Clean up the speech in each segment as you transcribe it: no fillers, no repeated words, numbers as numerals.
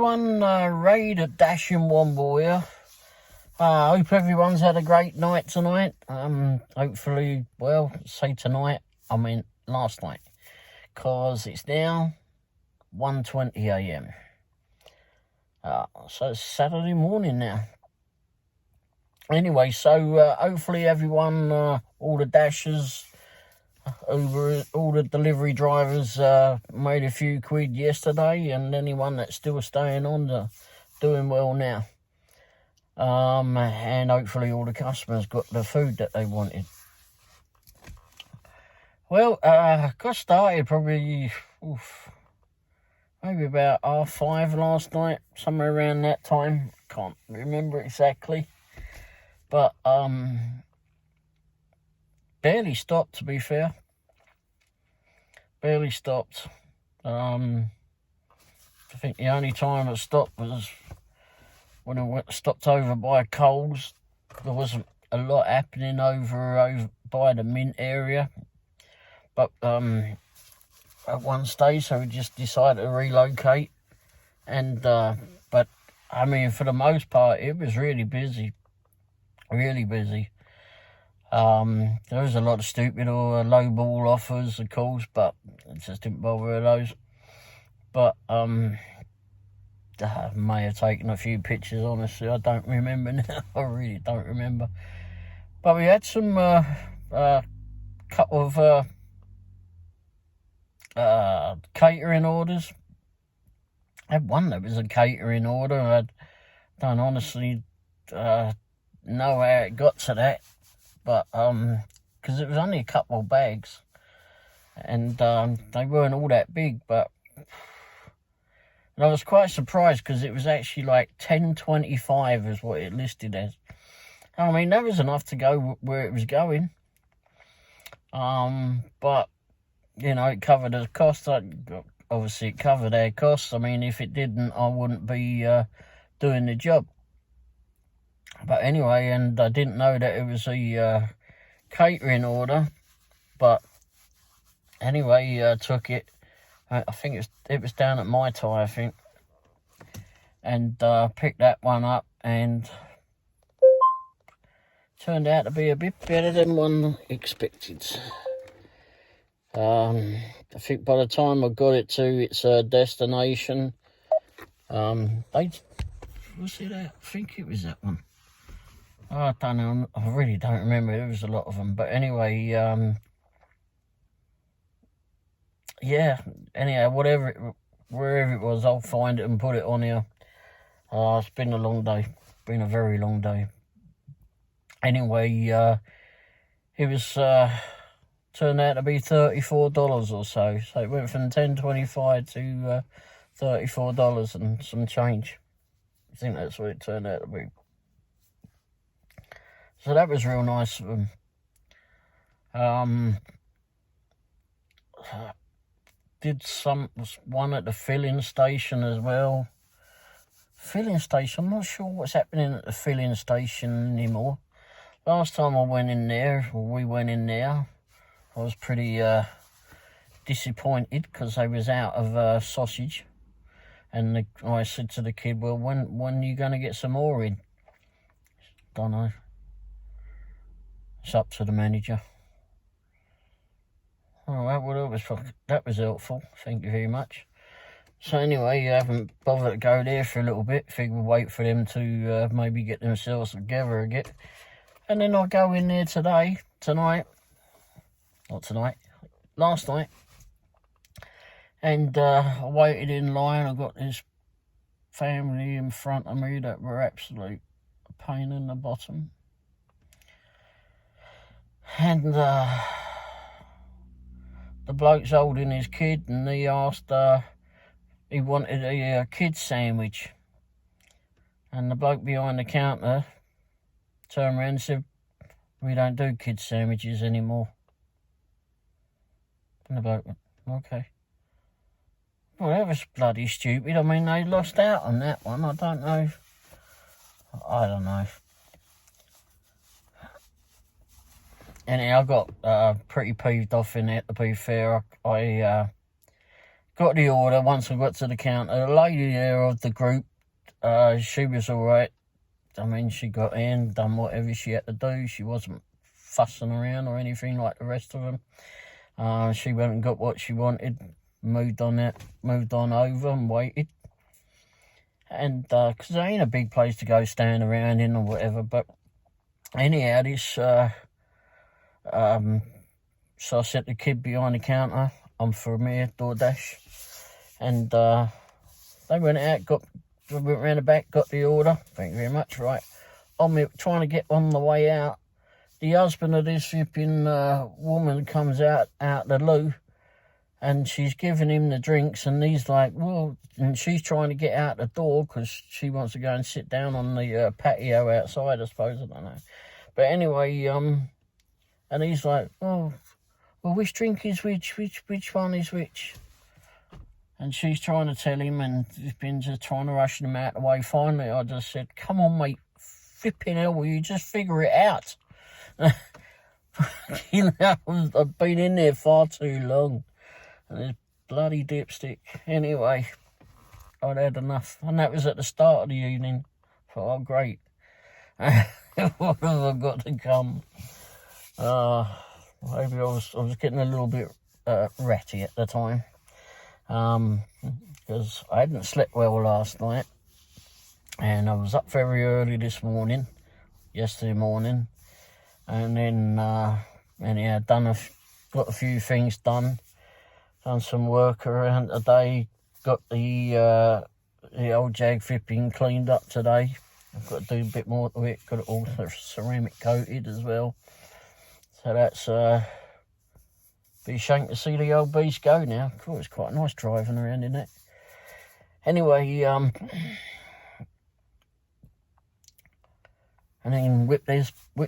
everyone, Ray the Dashing Womble here. I hope everyone's had a great night tonight. Hopefully, well, say tonight, I mean last night, because it's now 1:20 a.m. So it's Saturday morning now. Anyway, so hopefully everyone, all the dashers, all the delivery drivers made a few quid yesterday, and anyone that's still staying on, doing well now. And hopefully all the customers got the food that they wanted. Well, got started probably maybe about 5:30 last night, somewhere around that time. Can't remember exactly, but barely stopped, to be fair. Barely stopped. I think the only time I stopped was when I stopped over by Coles. There wasn't a lot happening over by the Mint area, but at one stage, so we just decided to relocate. And but I mean, for the most part, it was really busy, really busy. There was a lot of stupid or low ball offers, of course, but I just didn't bother with those. But I may have taken a few pictures, honestly. I don't remember now. I really don't remember. But we had some couple of catering orders. I had one that was a catering order. I don't honestly know how it got to that, but because it was only a couple of bags, and they weren't all that big, but. And I was quite surprised because it was actually like $10.25 is what it listed as. I mean, that was enough to go where it was going. But, you know, it covered the cost. Obviously, it covered our costs. I mean, if it didn't, I wouldn't be doing the job. But anyway, and I didn't know that it was a catering order. But anyway, took it. I think it was down at Mai Tai, I think, and picked that one up, and turned out to be a bit better than one expected. I think by the time I got it to its destination, was it that? I think it was that one. I don't know. I really don't remember. There was a lot of them, but anyway. Yeah, anyhow, wherever it was, I'll find it and put it on here. It's been a long day. Been a very long day. Anyway, it was turned out to be $34 or so. So it went from $10.25 to $34 and some change. I think that's what it turned out to be. So that was real nice of them. Did one at the filling station as well. Filling station, I'm not sure what's happening at the filling station anymore. Last time we went in there, I was pretty disappointed because they was out of sausage. And I said to the kid, well, when are you going to get some more in? Don't know. It's up to the manager. Oh, that was helpful. Thank you very much. So anyway, I haven't bothered to go there for a little bit. Figured we'll wait for them to maybe get themselves together again. And then I'll go in there last night. And I waited in line. I got this family in front of me that were absolute pain in the bottom. And the bloke's holding his kid, and he asked, he wanted a kid sandwich. And the bloke behind the counter turned around and said, we don't do kid sandwiches anymore. And the bloke went, okay. Well, that was bloody stupid. I mean, they lost out on that one. I don't know. Anyhow, I got pretty peeved off in it, to be fair. I got the order. Once I got to the counter, the lady there of the group, she was all right. I mean, she got in, done whatever she had to do. She wasn't fussing around or anything like the rest of them. She went and got what she wanted, moved on over and waited. And because it ain't a big place to go stand around in or whatever, but anyhow, this so I set the kid behind the counter. I'm for me, DoorDash, and they went out, went round the back, got the order. Thank you very much. Right, I'm trying to get on the way out. The husband of this flipping woman comes out the loo, and she's giving him the drinks, and he's like, well, and she's trying to get out the door because she wants to go and sit down on the patio outside, I suppose, I don't know. But anyway, and he's like, oh, well, which drink is which one is which? And she's trying to tell him, and he's been just trying to rush him out of the way. Finally, I just said, come on, mate, flipping hell, will you just figure it out? You know, I've been in there far too long. And this bloody dipstick. Anyway, I'd had enough. And that was at the start of the evening. I thought, oh, great. What have I got to come? Maybe I was getting a little bit ratty at the time. Because I hadn't slept well last night. And I was up very early yesterday morning. And then, anyhow, got a few things done. Done some work around today. Got the old Jag flipping cleaned up today. I've got to do a bit more to it. Got it all ceramic coated as well. So that's be a shame to see the old beast go now. Cool, it's quite nice driving around in it. Anyway, and then whipped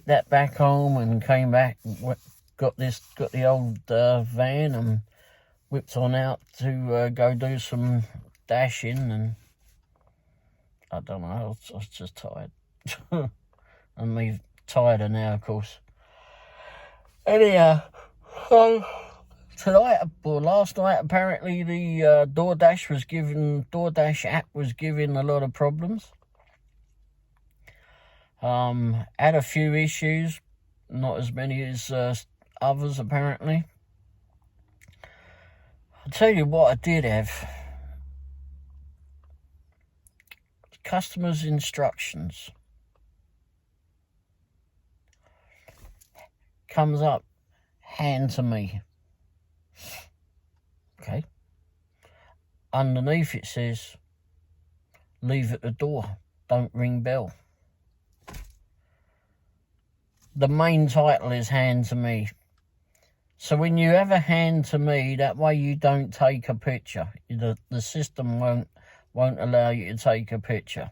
that back home and came back. Got the old van and whipped on out to go do some dashing, and I don't know, I was just tired. And me tireder now, of course. Anyhow, so last night apparently the DoorDash app was giving a lot of problems. Had a few issues, not as many as others apparently. I'll tell you what I did have. Customers' instructions. Comes up, hand to me. Okay. Underneath it says, leave at the door, don't ring bell. The main title is hand to me. So when you have a hand to me, that way you don't take a picture. The system won't allow you to take a picture.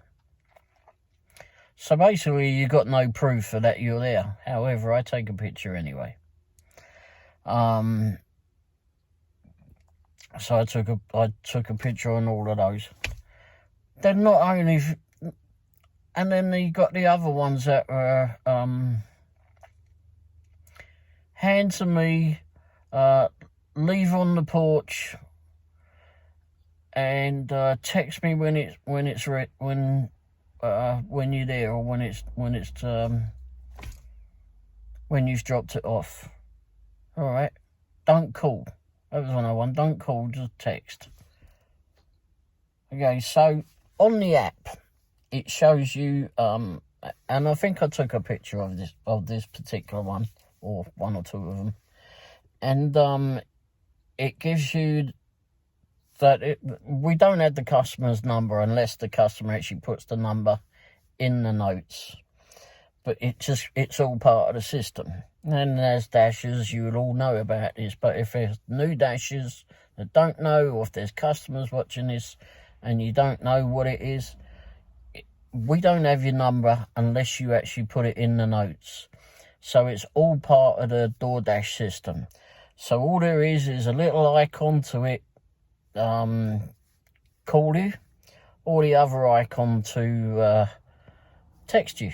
So basically you got no proof of that you're there. However, I take a picture anyway. So I took a picture on all of those. Then not only, and then you got the other ones that were hand to me, leave on the porch, and text me when you're there, or when you've dropped it off. All right, don't call. That was another one. Don't call, just text. Okay, so on the app, it shows you, and I think I took a picture of this particular one, or one or two of them, and it gives you that we don't have the customer's number unless the customer actually puts the number in the notes. But it's all part of the system. And there's dashers, you will all know about this, but if there's new dashers that don't know, or if there's customers watching this and you don't know what it is, we don't have your number unless you actually put it in the notes. So it's all part of the DoorDash system. So all there is a little icon to it, call you, or the other icon to text you.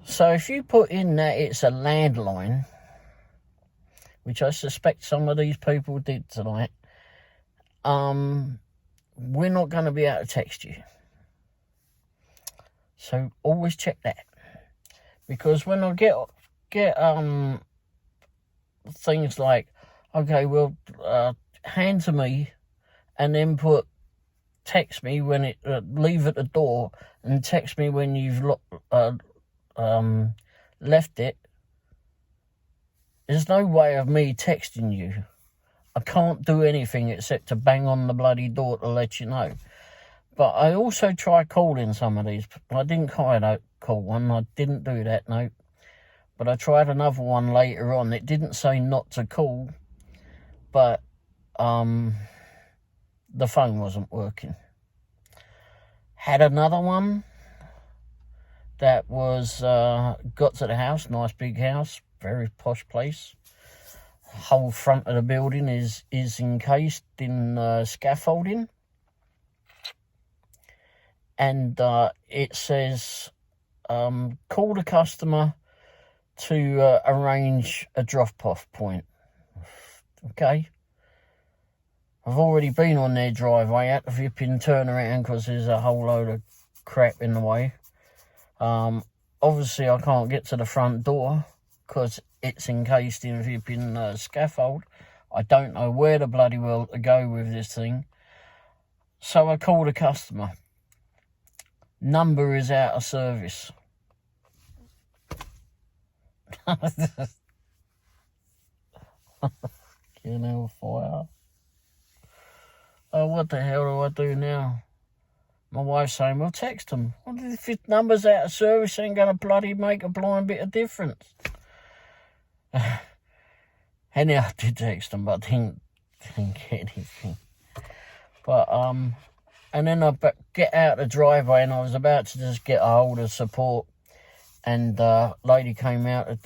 So if you put in that it's a landline, which I suspect some of these people did tonight, we're not going to be able to text you. So always check that. Because when I get things like, okay, well, hand to me and then text me when it, leave at the door and text me when you've left it. There's no way of me texting you. I can't do anything except to bang on the bloody door to let you know. But I also try calling some of these. I didn't call one. I didn't do that, no. But I tried another one later on. It didn't say not to call, but the phone wasn't working. Had another one that was got to the house, nice big house, very posh place. Whole front of the building is encased in scaffolding, and it says call the customer to arrange a drop-off point. Okay, I've already been on their driveway. I had to flip and turn around because there's a whole load of crap in the way. Obviously I can't get to the front door because it's encased in flipping scaffold. I don't know where the bloody well to go with this thing. So I called a customer. Number is out of service. You know, fire. Oh, what the hell do I do now? My wife's saying, well, text them. Well, if his number's out of service, ain't going to bloody make a blind bit of difference. Anyhow, I did text them, but I didn't get anything. But, and then I get out the driveway and I was about to just get a hold of support. And lady came out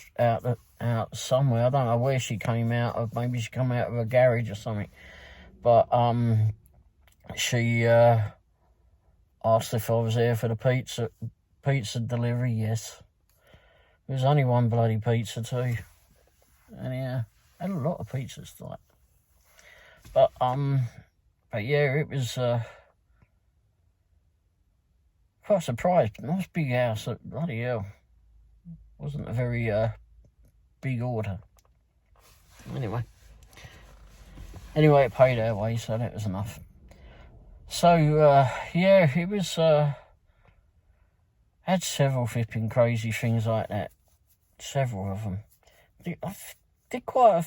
somewhere. I don't know where she came out of. Maybe she came out of a garage or something. But she asked if I was there for the pizza delivery. Yes. There was only one bloody pizza too. Anyhow, I had a lot of pizzas tonight. But yeah, it was quite surprised. Nice big house. Bloody hell. Wasn't a very big order. Anyway, it paid our way, so that was enough. So yeah, it was had several flipping crazy things like that. Several of them. I did quite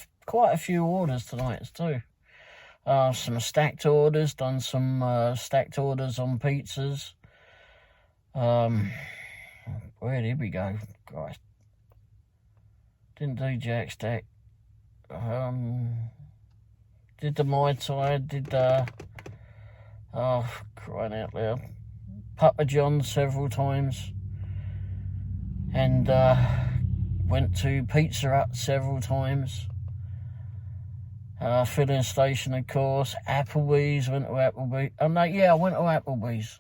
a few orders tonight too. Some stacked orders. Done some stacked orders on pizzas. Where did we go? Christ. Didn't do Jack Stack. Did the Mai Tai, did oh, crying out loud, Papa John's several times. And went to Pizza Hut several times. Filling station, of course. Applebee's, went to Applebee's. Oh no, yeah, I went to Applebee's.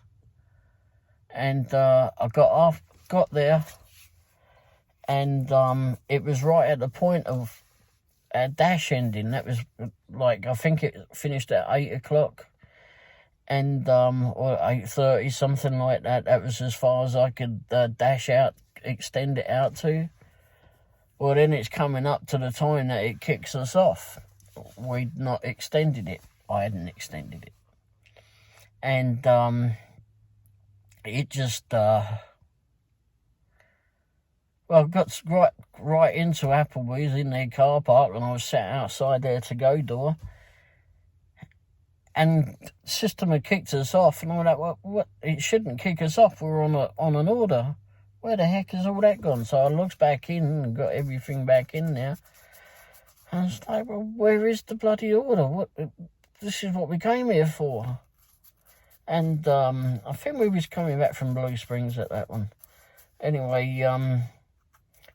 And I got there, and it was right at the point of dash ending. That was like, I think it finished at 8 o'clock, and or 8:30, something like that. That was as far as I could extend it out to. Well, then it's coming up to the time that it kicks us off. We'd not extended it. I hadn't extended it, and it just well, I got right into Applebee's in their car park, and I was sat outside their to-go door, and the system had kicked us off, and all that. What? It shouldn't kick us off. We're on an order. Where the heck is all that gone? So I looked back in and got everything back in there. And I was like, well, where is the bloody order? This is what we came here for. And I think we was coming back from Blue Springs at that one. Anyway,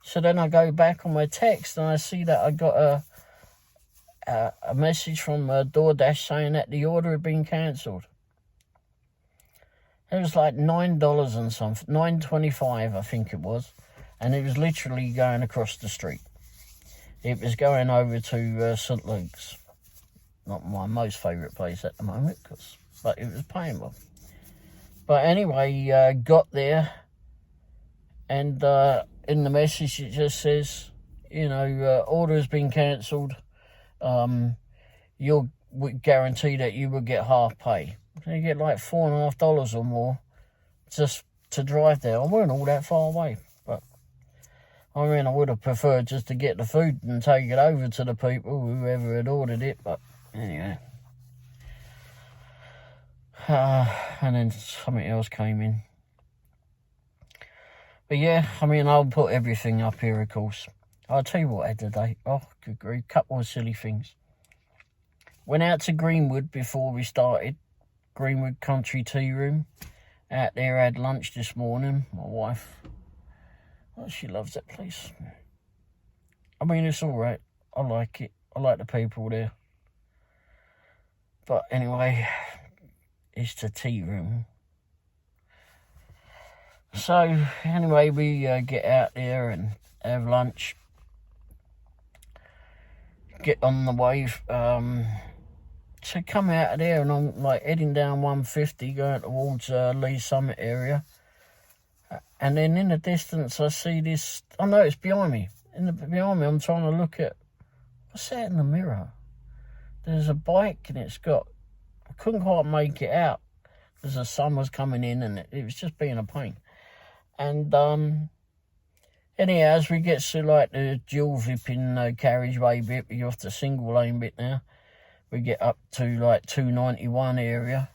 so then I go back on my text and I see that I got a message from DoorDash saying that the order had been cancelled. It was like $9 and something, $9.25 I think it was, and it was literally going across the street. it was going over to St Luke's. Not my most favourite place at the moment, but it was paying well. But anyway, got there, and in the message it just says, order has been cancelled. You'll guarantee that you will get half pay. So you get like $4.50 or more just to drive there. I weren't all that far away, but I mean, I would have preferred just to get the food and take it over to the people, whoever had ordered it, but anyway. And then something else came in. But yeah, I mean, I'll put everything up here, of course. I'll tell you what I had today. Oh, good grief. Couple of silly things. Went out to Greenwood before we started. Greenwood Country Tea Room. Out there, had lunch this morning. My wife, she loves that place. I mean, it's all right. I like it. I like the people there. But anyway, it's the tea room. So anyway, we get out there and have lunch. Get on the way to come out of there, and I'm like heading down 150 going towards Lee Summit area. And then in the distance I see this, I know it's behind me. Behind me I'm trying to look at, what's that in the mirror? There's a bike and I couldn't quite make it out because the sun was coming in and it was just being a pain. And anyhow, as we get to like the dual zipping carriageway bit, you're off the single lane bit now. We get up to like 291 area.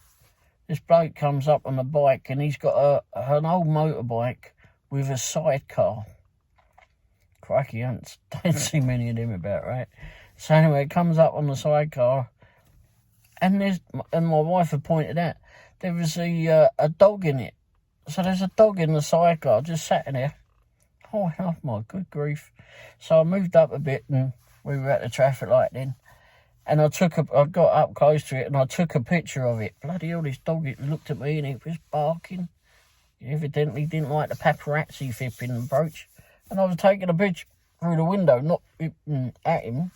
This bloke comes up on a bike and he's got an old motorbike with a sidecar. Crikey, don't see many of them about, right? So anyway, it comes up on the sidecar, and my wife had pointed out there was a dog in it. So there's a dog in the sidecar just sat in there. Oh my good grief! So I moved up a bit, and we were at the traffic light then. And I got up close to it and I took a picture of it. Bloody hell, this dog, it looked at me and it was barking. He evidently didn't like the paparazzi flipping approach. And I was taking a picture through the window, not at him.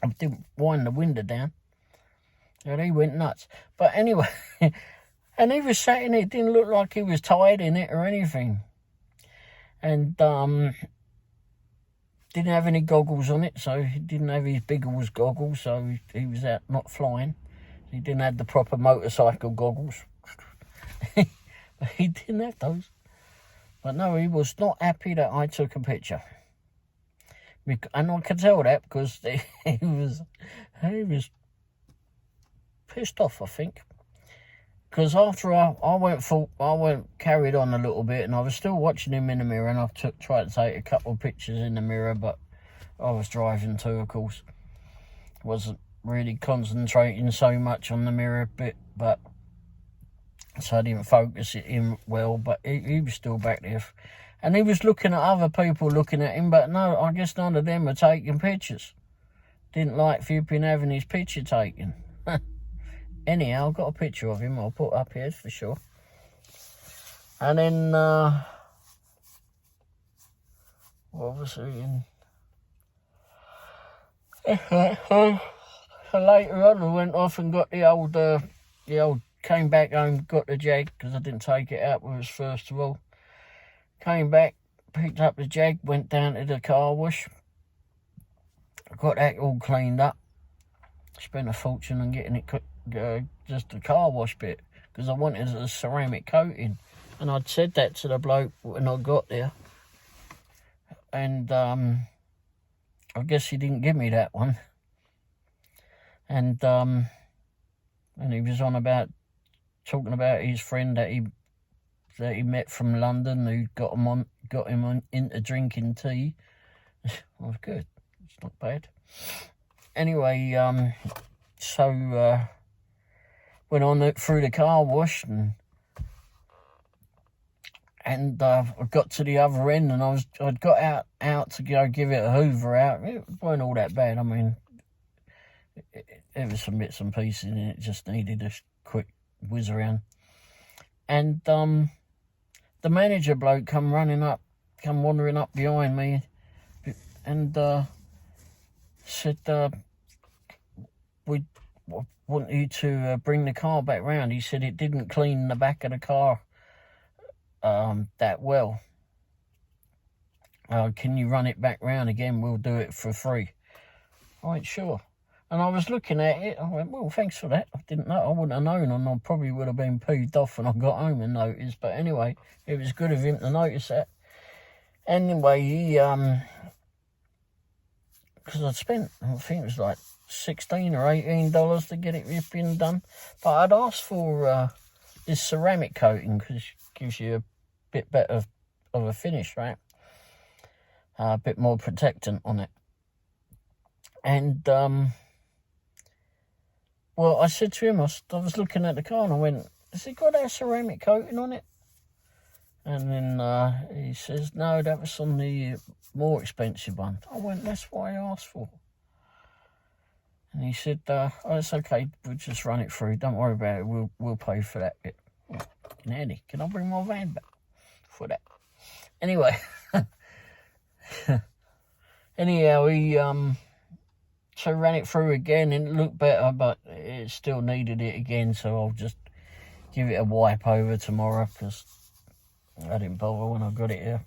I didn't wind the window down. And he went nuts. But anyway, and he was sat in it. It didn't look like he was tied in it or anything. And didn't have any goggles on it, so he didn't have his Biggles goggles, so he was out not flying. He didn't have the proper motorcycle goggles. He didn't have those. But no, he was not happy that I took a picture. And I could tell that because he was pissed off, I think. Because after I went carried on a little bit, and I was still watching him in the mirror, and I tried to take a couple of pictures in the mirror, but I was driving too, of course. Wasn't really concentrating so much on the mirror bit, but so I didn't focus it in well. But he was still back there, and he was looking at other people looking at him, but no, I guess none of them were taking pictures. Didn't like flipping having his picture taken. Anyhow, I've got a picture of him I'll put up here for sure. And then, what was he in? Later on, I went off and got the old, came back home, got the Jag, because I didn't take it out with us first of all. Came back, picked up the Jag, went down to the car wash. Got that all cleaned up. Spent a fortune on getting it just the car wash bit, because I wanted a ceramic coating, and I'd said that to the bloke when I got there, and I guess he didn't give me that one, and he was on about talking about his friend that he met from London who got him into drinking tea. Well, good, it's not bad. Anyway, so went on through the car wash and I got to the other end, and I'd got out to go give it a hoover out. It wasn't all that bad. I mean, there was some bits and pieces in it. It just needed a quick whiz around. And the manager bloke come wandering up behind me, and said, we want you to bring the car back round. He said it didn't clean the back of the car that well. Can you run it back round again? We'll do it for free. I went, sure. And I was looking at it. I went, well, thanks for that. I didn't know. I wouldn't have known, and I probably would have been peeved off when I got home and noticed. But anyway, it was good of him to notice that. Anyway, he, because I'd spent, I think it was like $16 or $18 to get it ripping done. But I'd asked for this ceramic coating because it gives you a bit better of a finish, right? A bit more protectant on it. And, well, I said to him, I was looking at the car and I went, has it got that ceramic coating on it? And then he says, no, that was on the more expensive one. I went, that's what I asked for. And he said, oh, it's okay, we'll just run it through. Don't worry about it, we'll pay for that bit. Nanny, can I bring my van back for that? Anyway. Anyhow, he so ran it through again and it looked better, but it still needed it again, so I'll just give it a wipe over tomorrow because I didn't bother when I got it here.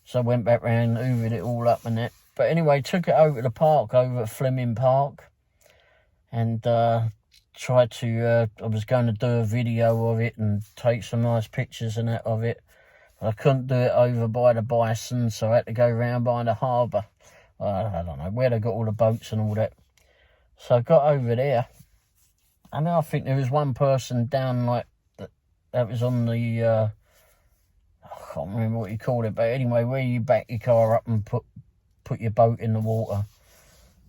So I went back round, hoovered it all up and that. But anyway, took it over to the park, over at Fleming Park, and tried to, I was going to do a video of it and take some nice pictures and that of it. But I couldn't do it over by the Bison, so I had to go round by the harbour. I don't know, where they got all the boats and all that. So I got over there, and I think there was one person down like, that was on the, I can't remember what you called it, but anyway, where you back your car up and put your boat in the water.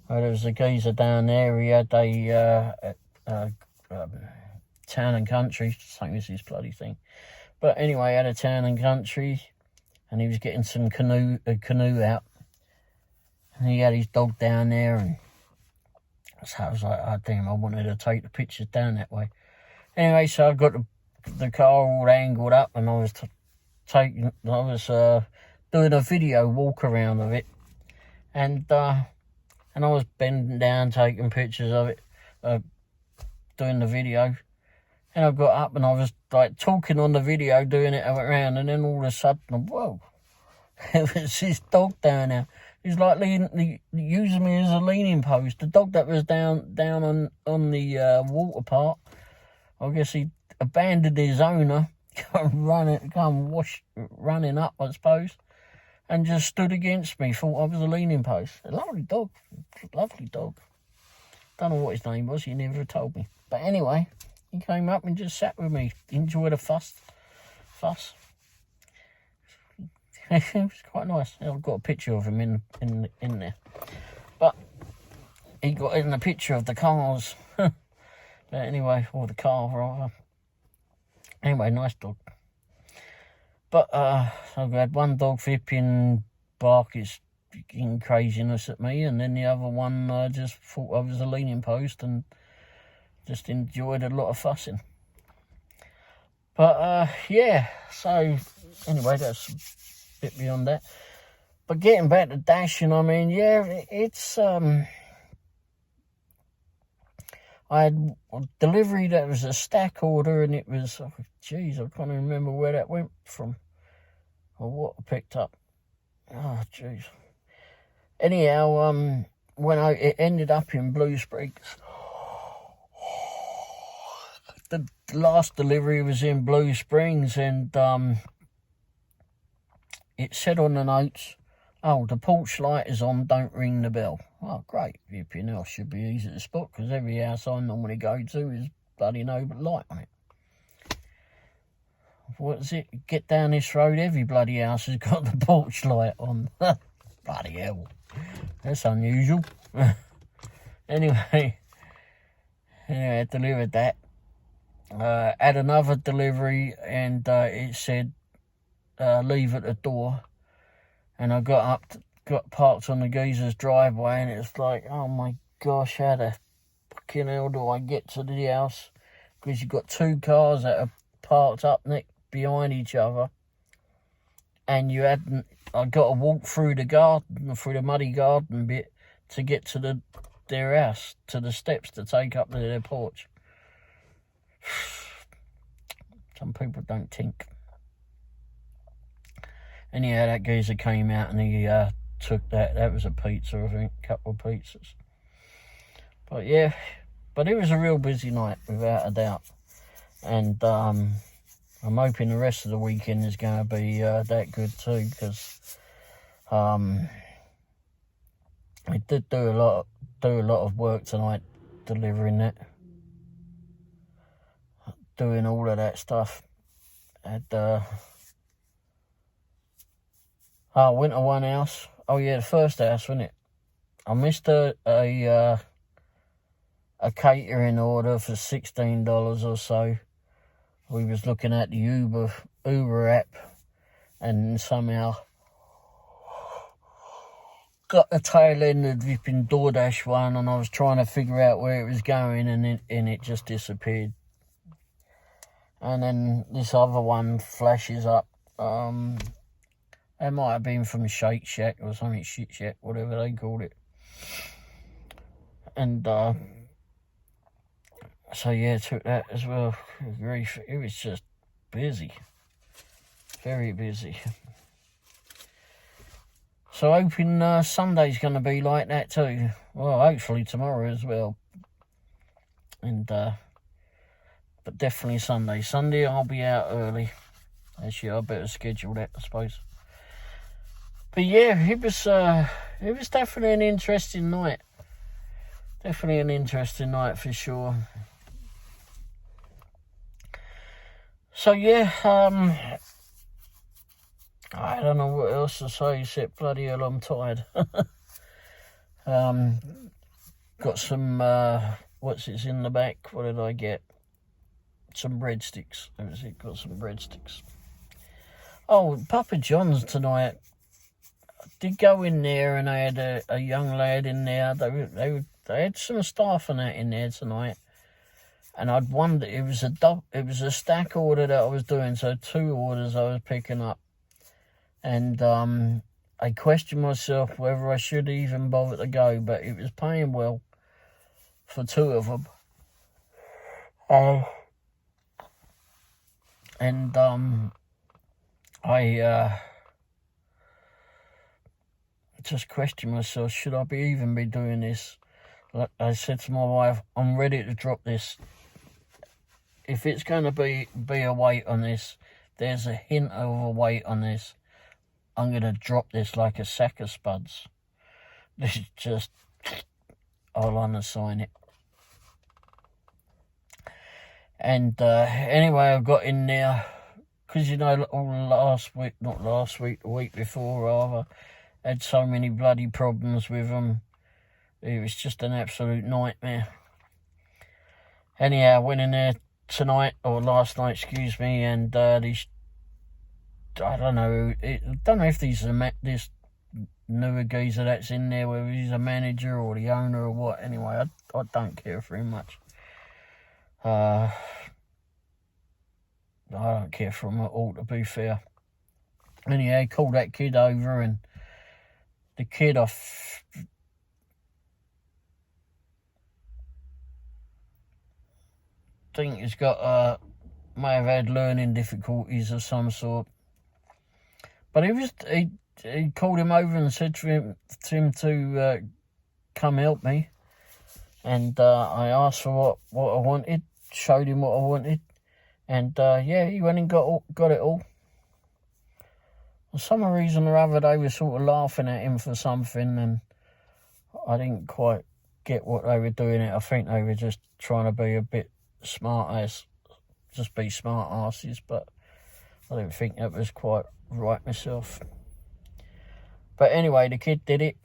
There was a geezer down there, he had a Town and Country, same as his bloody thing. But anyway, he had a Town and Country, and he was getting some canoe out. And he had his dog down there, and so I was like, oh damn, I wanted to take the pictures down that way. Anyway, so I got the car all angled up, and I was doing a video walk around of it, and I was bending down taking pictures of it, doing the video. And I got up and I was like talking on the video, doing it around, and then all of a sudden, whoa, it was this dog down there. He's like using me as a leaning post. The dog that was down on the water part, I guess he abandoned his owner, running up, I suppose, and just stood against me, thought I was a leaning post. A lovely dog. Don't know what his name was, he never told me. But anyway, he came up and just sat with me, enjoyed a fuss. It was quite nice. I've got a picture of him in there. But he got in the picture of the cars. But anyway, or the car rather. Anyway, nice dog. But I've had one dog flipping bark his craziness at me, and then the other one just thought I was a leaning post and just enjoyed a lot of fussing. But yeah, so anyway, that's a bit beyond that. But getting back to dashing, I mean, yeah, it's I had a delivery that was a stack order, and it was, oh, geez, I can't even remember where that went from or what I picked up. Oh, jeez. Anyhow, it ended up in Blue Springs. The last delivery was in Blue Springs, and it said on the notes, oh, the porch light is on, don't ring the bell. Oh, great. Flipping hell, should be easy to spot, because every house I normally go to is bloody no light on it. What is it? Get down this road, every bloody house has got the porch light on. Bloody hell. That's unusual. Anyway, I delivered that. Had another delivery, and it said leave at the door, and I got parked on the geezer's driveway, and it's like, oh my gosh, how the fucking hell do I get to the house? Because you've got two cars that are parked up behind each other, and I got to walk through the garden, through the muddy garden bit, to get to their house, to the steps to take up to their porch. Some people don't think. Anyhow, that geezer came out and he took that. That was a pizza, I think, a couple of pizzas. But yeah, but it was a real busy night, without a doubt. And I'm hoping the rest of the weekend is going to be that good too, because I did do a lot of work tonight, delivering that, doing all of that stuff. And I went to one house. Oh yeah, the first house, wasn't it? I missed a catering order for $16 or so. We was looking at the Uber app, and somehow got the tail end of the flipping DoorDash one, and I was trying to figure out where it was going, and it just disappeared. And then this other one flashes up. It might have been from Shake Shack or something, Shit Shack, whatever they called it. And so yeah, took that as well. Grief, it was just busy, very busy. So hoping Sunday's going to be like that too. Well, hopefully tomorrow as well. And but definitely Sunday. Sunday I'll be out early. Actually, I better schedule that, I suppose. But yeah, it was definitely an interesting night. Definitely an interesting night for sure. So yeah, I don't know what else to say except bloody hell I'm tired. Got some, what's it's in the back? What did I get? Some breadsticks. That was it, got some breadsticks. Oh, Papa John's tonight. I did go in there and I had a young lad in there. They had some staff and that in there tonight. And I'd wondered, it was a stack order that I was doing, so 2 orders I was picking up. And I questioned myself whether I should even bother to go, but it was paying well for 2 of them. And I just questioned myself, should I even be doing this? Like I said to my wife, I'm ready to drop this. If it's going to be a weight on this, there's a hint of a weight on this, I'm going to drop this like a sack of spuds. This is just, I'll unassign it. And anyway, I got in there, because you know, the week before rather, had so many bloody problems with them. It was just an absolute nightmare. Anyhow, I went in there last night, excuse me, and these, I don't know if these are this newer geezer that's in there, whether he's a manager or the owner or what. Anyway, I don't care for him much. I don't care for him at all, to be fair. Anyhow, he called that kid over, and the kid, think he's got may have had learning difficulties of some sort, but he called him over and said to him to come help me, and I asked for what I wanted, showed him what I wanted, and yeah, he went and got it all. For some reason or other, they were sort of laughing at him for something, and I didn't quite get what they were doing. I think they were just trying to be a bit be smart asses, but I don't think that was quite right myself. But anyway, the kid did it,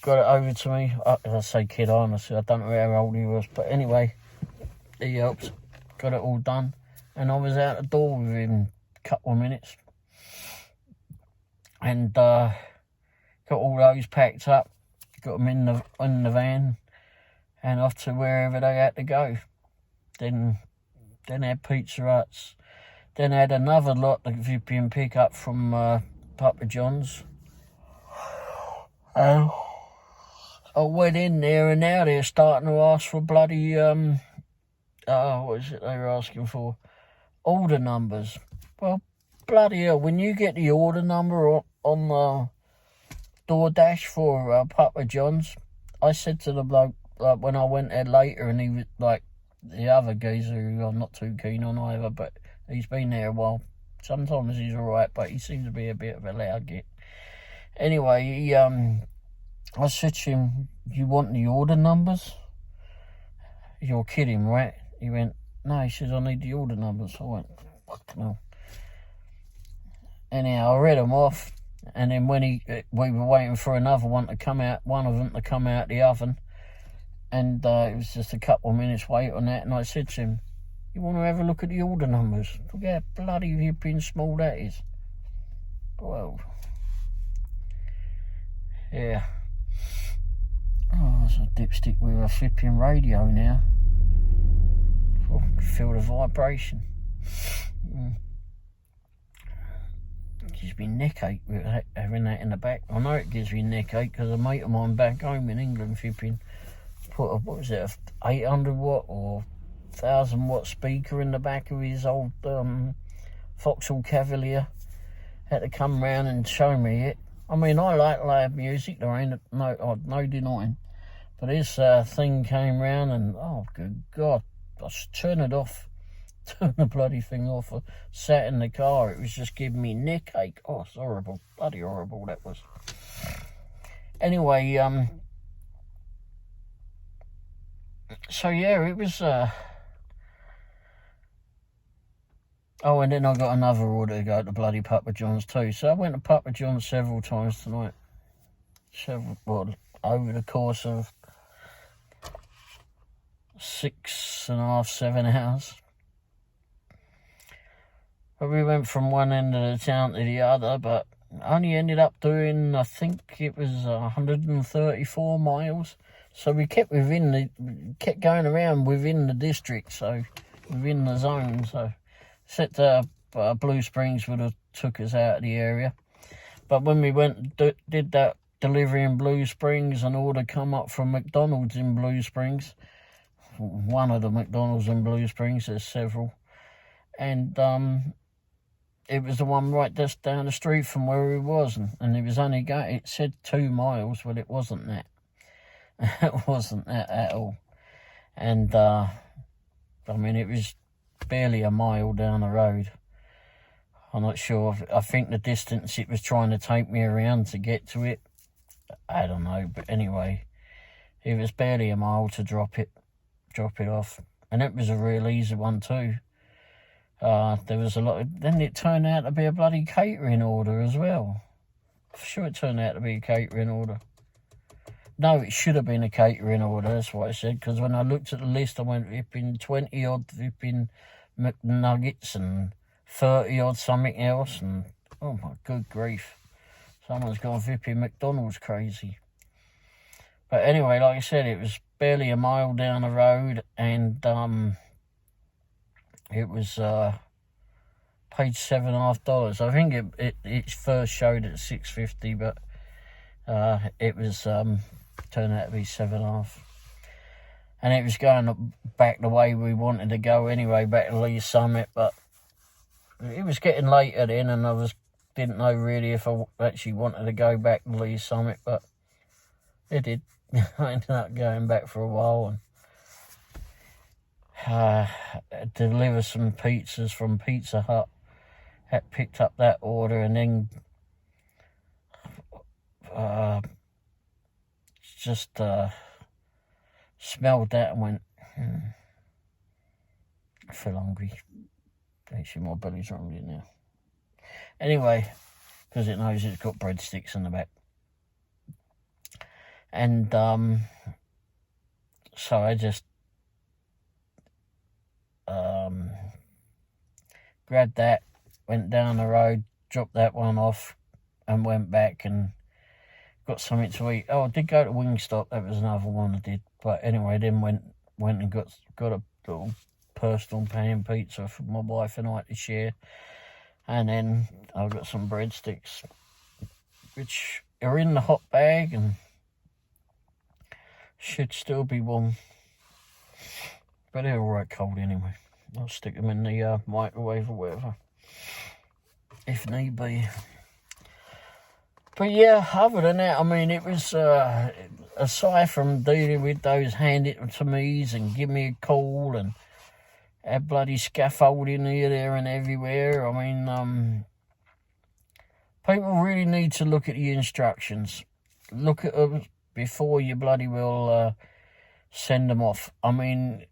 got it over to me. I say kid, honestly, I don't know how old he was, but anyway, he helped, got it all done, and I was out the door within a couple of minutes, and got all those packed up, got them in the van, and off to wherever they had to go. Then had Pizza Huts. Then had another lot that you can pick up from Papa John's. I went in there and now they're starting to ask for bloody, what is it they were asking for? Order numbers. Well, bloody hell, when you get the order number on the DoorDash for Papa John's, I said to the bloke, like, when I went there later, and he was like, the other geezer who I'm not too keen on either, but he's been there a while. Sometimes he's alright, but he seems to be a bit of a loud git. Anyway, I said to him, you want the order numbers? You're kidding, right? He went, no, he says, I need the order numbers. I went, fucking hell. Anyhow, I read them off, and then when we were waiting for another one to come out, one of them to come out the oven, and it was just a couple of minutes wait on that, and I said to him, you want to have a look at the order numbers? Look how bloody hipping small that is. Well, yeah. Oh, it's a dipstick with a flipping radio now. Oh, I can feel the vibration. Gives me neck ache with having that in the back. I know it gives me neck ache because a mate of mine back home in England flipping put a, what was it, a 800 watt or 1000 watt speaker in the back of his old Vauxhall Cavalier. Had to come round and show me it. I mean, I like loud music, there ain't no denying. But this thing came round and, oh, good God, I just turned it off. Turn the bloody thing off. I sat in the car. It was just giving me neck ache. Oh, it's horrible. Bloody horrible that was. Anyway, so yeah, it was, oh, and then I got another order to go to bloody Papa John's too. So I went to Papa John's several times tonight. Well, over the course of 6.5, 7 hours. But we went from one end of the town to the other, but only ended up doing, I think it was 134 miles. So we kept going around within the district, so within the zone. So except Blue Springs would have took us out of the area. But when we went and did that delivery in Blue Springs, an order come up from McDonald's in Blue Springs. One of the McDonald's in Blue Springs, there's several. And it was the one right just down the street from where we was. And it was only it said 2 miles, but it wasn't that. It wasn't that at all. And, I mean, it was barely a mile down the road. I'm not sure. I think the distance it was trying to take me around to get to it, I don't know. But anyway, it was barely a mile to drop it off. And it was a real easy one too. There was a lot then it turned out to be a bloody catering order as well. For sure it turned out to be a catering order. No, it should have been a catering order, that's what I said, because when I looked at the list, I went flipping 20 odd flipping McNuggets and 30 odd something else, and oh my good grief. Someone's gone flipping McDonald's crazy. But anyway, like I said, it was barely a mile down the road, and it was paid $7.50. I think it first showed at $6.50, but it was turned out to be $7.50. And it was going back the way we wanted to go anyway, back to Lee's Summit, but it was getting later then, and I didn't know really if I actually wanted to go back to Lee's Summit, but it did. I ended up going back for a while and deliver some pizzas from Pizza Hut. Had picked up that order and then just smelled that and went, I feel hungry. Actually, my belly's hungry now. Anyway, because it knows it's got breadsticks in the back. And so I just grabbed that, went down the road, dropped that one off, and went back and got something to eat. Oh, I did go to Wingstop. That was another one I did. But anyway, then went and got a little personal pan pizza for my wife and I to share. And then I got some breadsticks, which are in the hot bag, and Should still be warm. But they're alright cold anyway. I'll stick them in the microwave or whatever, if need be. But yeah, other than that, I mean, it was, aside from dealing with those hand it to me's and give me a call and had bloody scaffolding here, there and everywhere. I mean, people really need to look at the instructions. Look at them before you bloody well send them off. I mean,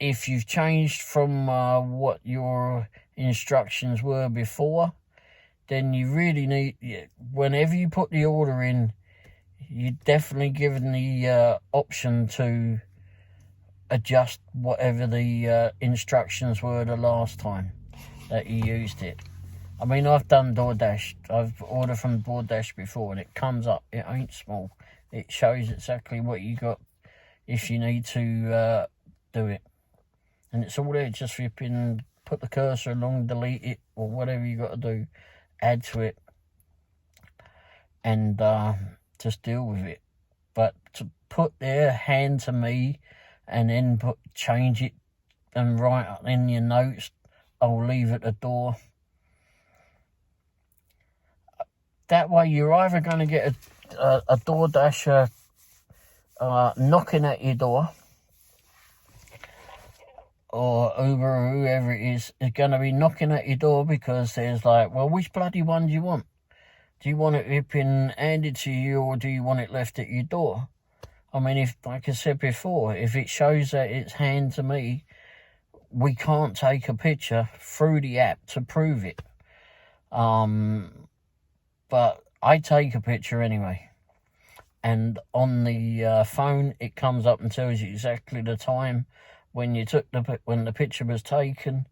if you've changed from what your instructions were before, then you really need, whenever you put the order in, you're definitely given the option to adjust whatever the instructions were the last time that you used it. I mean, I've done DoorDash. I've ordered from DoorDash before, and it comes up. It ain't small. It shows exactly what you got if you need to do it. And it's all there just for you to put the cursor along, delete it, or whatever you got to do. Add to it. And just deal with it. But to put their hand to me and then change it and write in your notes, I'll leave at the door. That way you're either going to get a DoorDasher knocking at your door, or Uber or whoever it is going to be knocking at your door because there's like, well, which bloody one do you want? Do you want it been handed to you, or do you want it left at your door? I mean, if, like I said before, if it shows that it's hand to me, we can't take a picture through the app to prove it. But I take a picture anyway. And on the phone, it comes up and tells you exactly the time when you took when the picture was taken,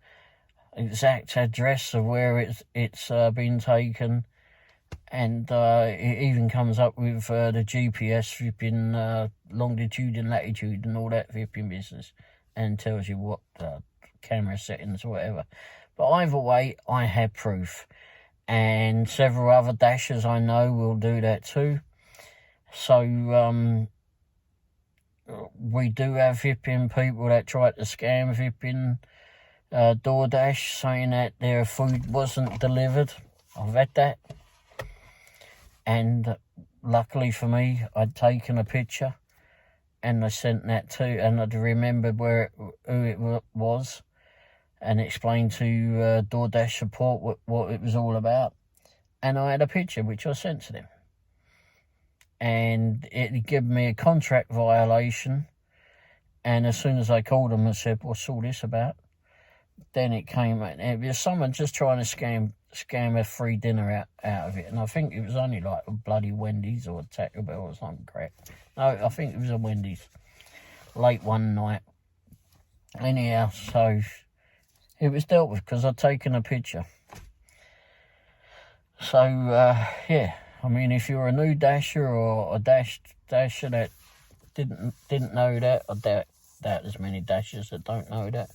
exact address of where it's been taken, and it even comes up with the GPS flipping longitude and latitude and all that flipping business, and tells you what camera settings or whatever. But either way, I have proof, and several other dashers I know will do that too. So we do have flipping people that try to scam flipping DoorDash, saying that their food wasn't delivered. I've had that. And luckily for me, I'd taken a picture and I sent that to, and I'd remembered who it was, and explained to DoorDash support what it was all about. And I had a picture which I sent to them. And it gave me a contract violation. And as soon as I called them and said, what's all this about? Then it came, and it was someone just trying to scam a free dinner out of it. And I think it was only like a bloody Wendy's or a Taco Bell or something crap. No, I think it was a Wendy's. Late one night. Anyhow, so it was dealt with because I'd taken a picture. So, yeah. I mean, if you're a new dasher or a dasher that didn't know that, I doubt there's many dashers that don't know that.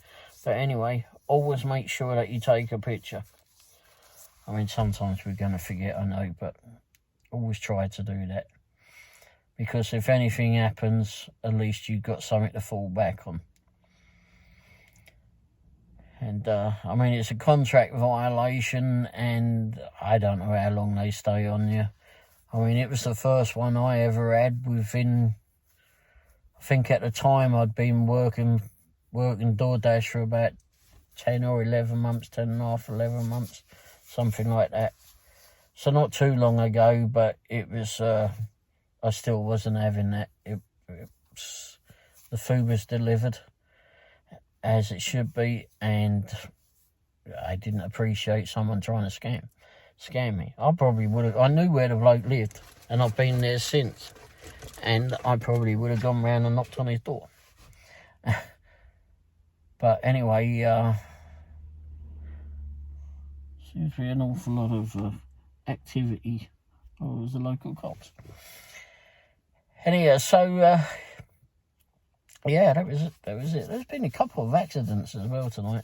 But anyway, always make sure that you take a picture. I mean, sometimes we're going to forget, I know, but always try to do that. Because if anything happens, at least you've got something to fall back on. And, I mean, it's a contract violation, and I don't know how long they stay on you. I mean, it was the first one I ever had within, I think at the time I'd been working DoorDash for about 10 or 11 months, 10 and a half, 11 months, something like that. So not too long ago, but it was, I still wasn't having that. The food was delivered as it should be, and I didn't appreciate someone trying to scam me. I probably would have, I knew where the bloke lived, and I've been there since, and I probably would have gone round and knocked on his door. But anyway, seems to be an awful lot of activity with the local cops. Anyhow, so yeah, that was it. There's been a couple of accidents as well tonight.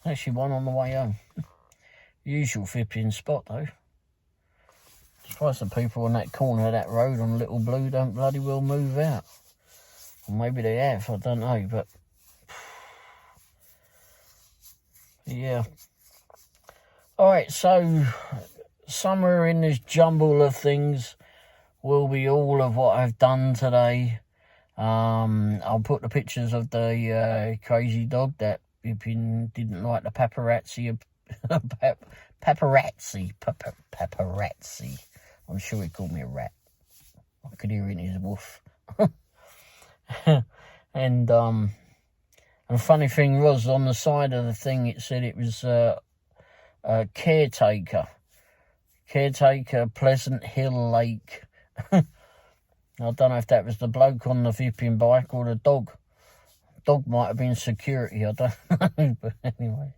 Actually, one on the way home. Usual flipping spot though. Surprised the people on that corner of that road on Little Blue don't bloody well move out. Maybe they have, I don't know, but yeah. Alright, so somewhere in this jumble of things will be all of what I've done today. I'll put the pictures of the crazy dog that didn't like the paparazzi. Paparazzi. I'm sure he called me a rat. I could hear it in his woof. And the funny thing was, on the side of the thing, it said it was caretaker, Pleasant Hill Lake. I don't know if that was the bloke on the flipping bike or the dog. Dog might have been security, I don't know, but anyway.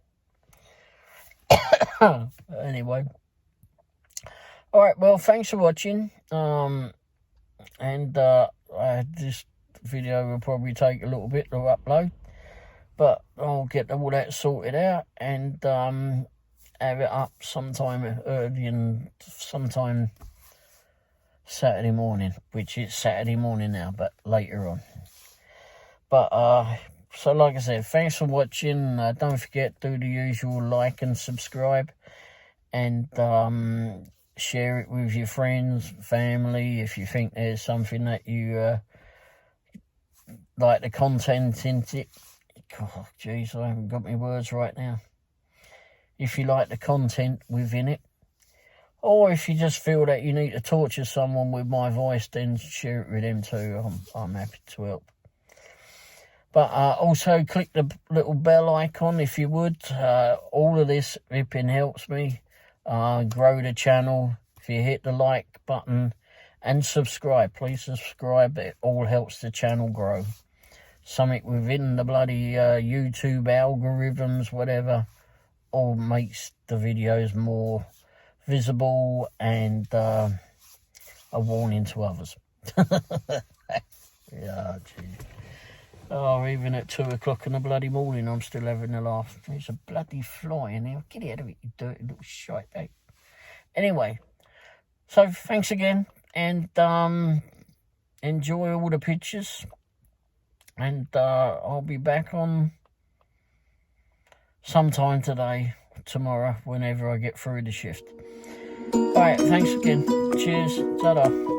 Anyway. Alright, well, thanks for watching. This video will probably take a little bit to upload, but I'll get all that sorted out and have it up sometime early and sometime Saturday morning, which is Saturday morning now, but later on. But so like I said, thanks for watching. Don't forget, do the usual like and subscribe, and share it with your friends, family, if you think there's something that you like the content in it. Oh, jeez, I haven't got my words right now. If you like the content within it, or if you just feel that you need to torture someone with my voice, then share it with them too. I'm happy to help. But also click the little bell icon if you would. All of this ripping helps me grow the channel. If you hit the like button and subscribe, please subscribe. It all helps the channel grow. Something within the bloody YouTube algorithms, whatever, all makes the videos more visible and a warning to others. Yeah, geez. Oh, even at 2 o'clock in the bloody morning, I'm still having a laugh. There's a bloody fly in there. Get out of it, you dirty little shite bag. Anyway, so thanks again, and enjoy all the pictures. And I'll be back on sometime today, tomorrow, whenever I get through the shift. Alright, thanks again. Cheers. Ta-da.